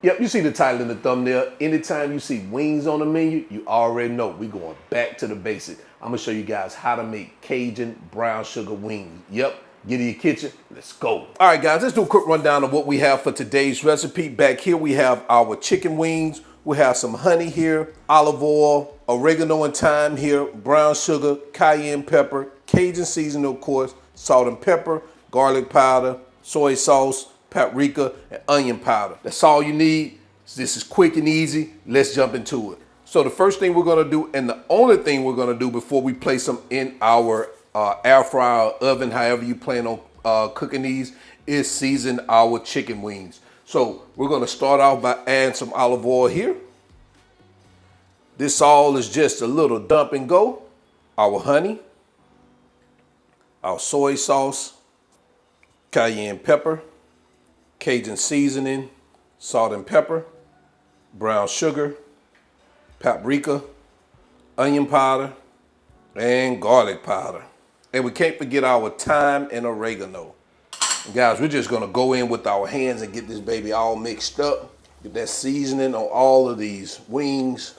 Yep, you see the title in the thumbnail. Anytime you see wings on the menu, you already know we're going back to the basics. I'm gonna show you guys how to make Cajun brown sugar wings. Yep, get in your kitchen, let's go. All right, guys, let's do a quick rundown of what we have for today's recipe. Back here, we have our chicken wings. We have some honey here, olive oil, oregano and thyme here, brown sugar, cayenne pepper, Cajun seasoning, of course, salt and pepper, garlic powder, soy sauce, paprika, and onion powder. That's all you need. This is quick and easy. Let's jump into it. So the first thing we're gonna do, and the only thing we're gonna do before we place them in our air fryer or oven, however you plan on cooking these, is season our chicken wings. So we're gonna start off by adding some olive oil here. This all is just a little dump and go. Our honey, our soy sauce, cayenne pepper, Cajun seasoning, salt and pepper, brown sugar, paprika, onion powder, and garlic powder. And we can't forget our thyme and oregano. And guys, we're just gonna go in with our hands and get this baby all mixed up. Get that seasoning on all of these wings.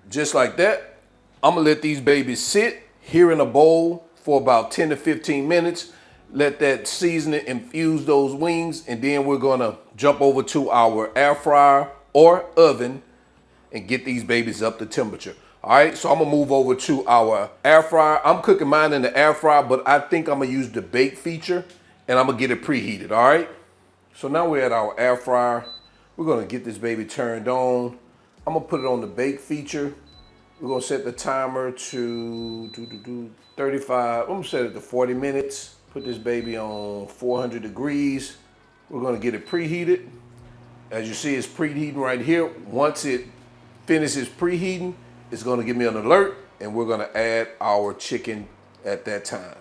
Just like that, I'm gonna let these babies sit here in a bowl for about 10 to 15 minutes. Let that seasoning infuse those wings, and then we're gonna jump over to our air fryer or oven and get these babies up to temperature. All right, so I'm gonna move over to our air fryer. I'm cooking mine in the air fryer, but I think I'm gonna use the bake feature and I'm gonna get it preheated, all right? So now we're at our air fryer. We're gonna get this baby turned on. I'm gonna put it on the bake feature. We're gonna set the timer to 35. I'm gonna set it to 40 minutes. Put this baby on 400 degrees. We're gonna get it preheated. As you see, it's preheating right here. Once it finishes preheating, it's gonna give me an alert, and we're gonna add our chicken at that time.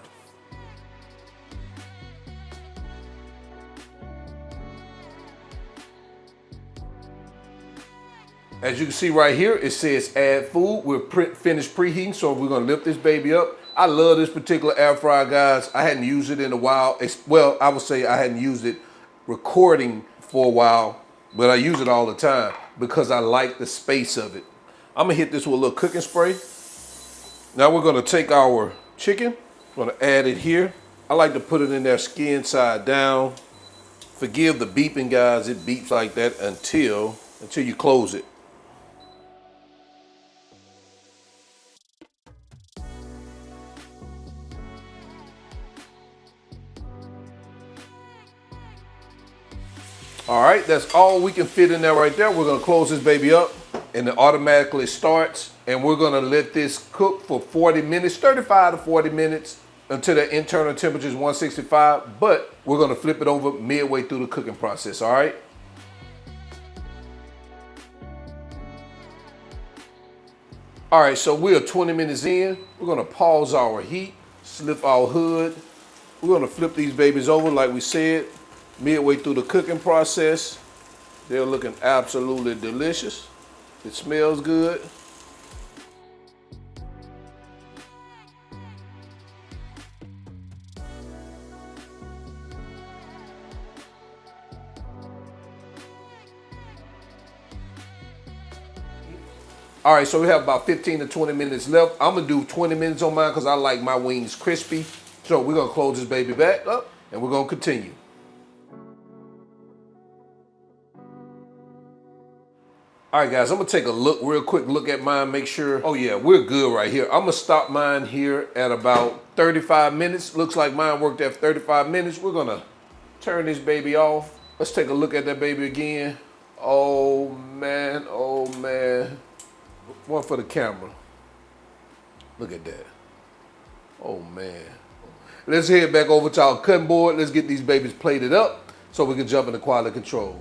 As you can see right here, it says add food. We're finished preheating, so we're gonna lift this baby up. I love this particular air fryer, guys. I hadn't used it in a while. Well, I would say I hadn't used it recording for a while, but I use it all the time because I like the space of it. I'm gonna hit this with a little cooking spray. Now we're gonna take our chicken, gonna add it here. I like to put it in there skin side down. Forgive the beeping, guys. It beeps like that until you close it. All right, that's all we can fit in there right there. We're gonna close this baby up and it automatically starts, and we're gonna let this cook for 40 minutes, 35 to 40 minutes until the internal temperature is 165, but we're gonna flip it over midway through the cooking process, all right? All right, so we are 20 minutes in. We're gonna pause our heat, slip our hood. We're gonna flip these babies over like we said, midway through the cooking process. They're looking absolutely delicious. It smells good. All right, so we have about 15 to 20 minutes left. I'm gonna do 20 minutes on mine because I like my wings crispy. So we're gonna close this baby back up and we're gonna continue. All right, guys, I'm gonna take a look, real quick look at mine, make sure, oh yeah, we're good right here. I'm gonna stop mine here at about 35 minutes. Looks like mine worked at 35 minutes. We're gonna turn this baby off. Let's take a look at that baby again. Oh man, oh man. One for the camera. Look at that. Oh man. Let's head back over to our cutting board. Let's get these babies plated up so we can jump into quality control.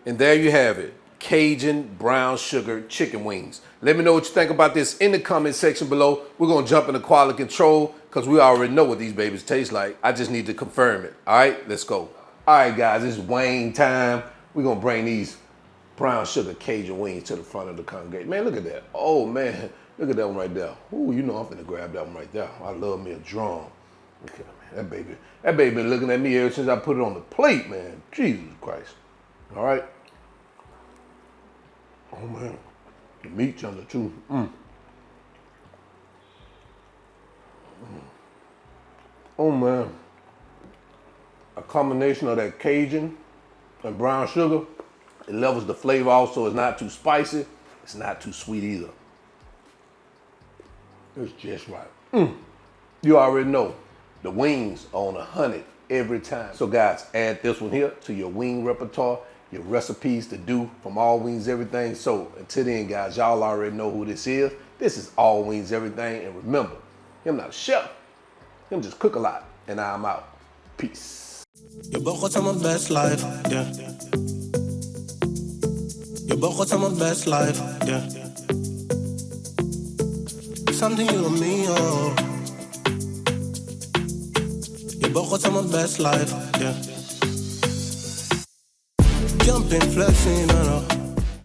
And there you have it, Cajun brown sugar chicken wings. Let me know what you think about this in the comment section below. We're gonna jump into quality control because we already know what these babies taste like. I just need to confirm it. All right, let's go. All right, guys, it's wing time. We're gonna bring these brown sugar Cajun wings to the front of the congregation. Man, look at that. Oh man, look at that one right there. Ooh, you know I'm finna grab that one right there. I love me a drum. Look at that, man. That baby been looking at me ever since I put it on the plate, man. Jesus Christ. All right. Oh man, the meat's under too. Oh man, a combination of that Cajun and brown sugar, it levels the flavor also. It's not too spicy, it's not too sweet either. It's just right. You already know, the wings are on 100 every time. So guys, add this one here to your wing repertoire, your recipes to do from All Wings Everything. So until then, guys, y'all already know who this is. This is All Wings Everything. And remember, him not a chef, him just cook a lot. And I'm out. Peace. You both got my best life, yeah. You both got my best life, yeah. Something you and me, oh. You both got my best life, yeah. Jumping, flexing, I know.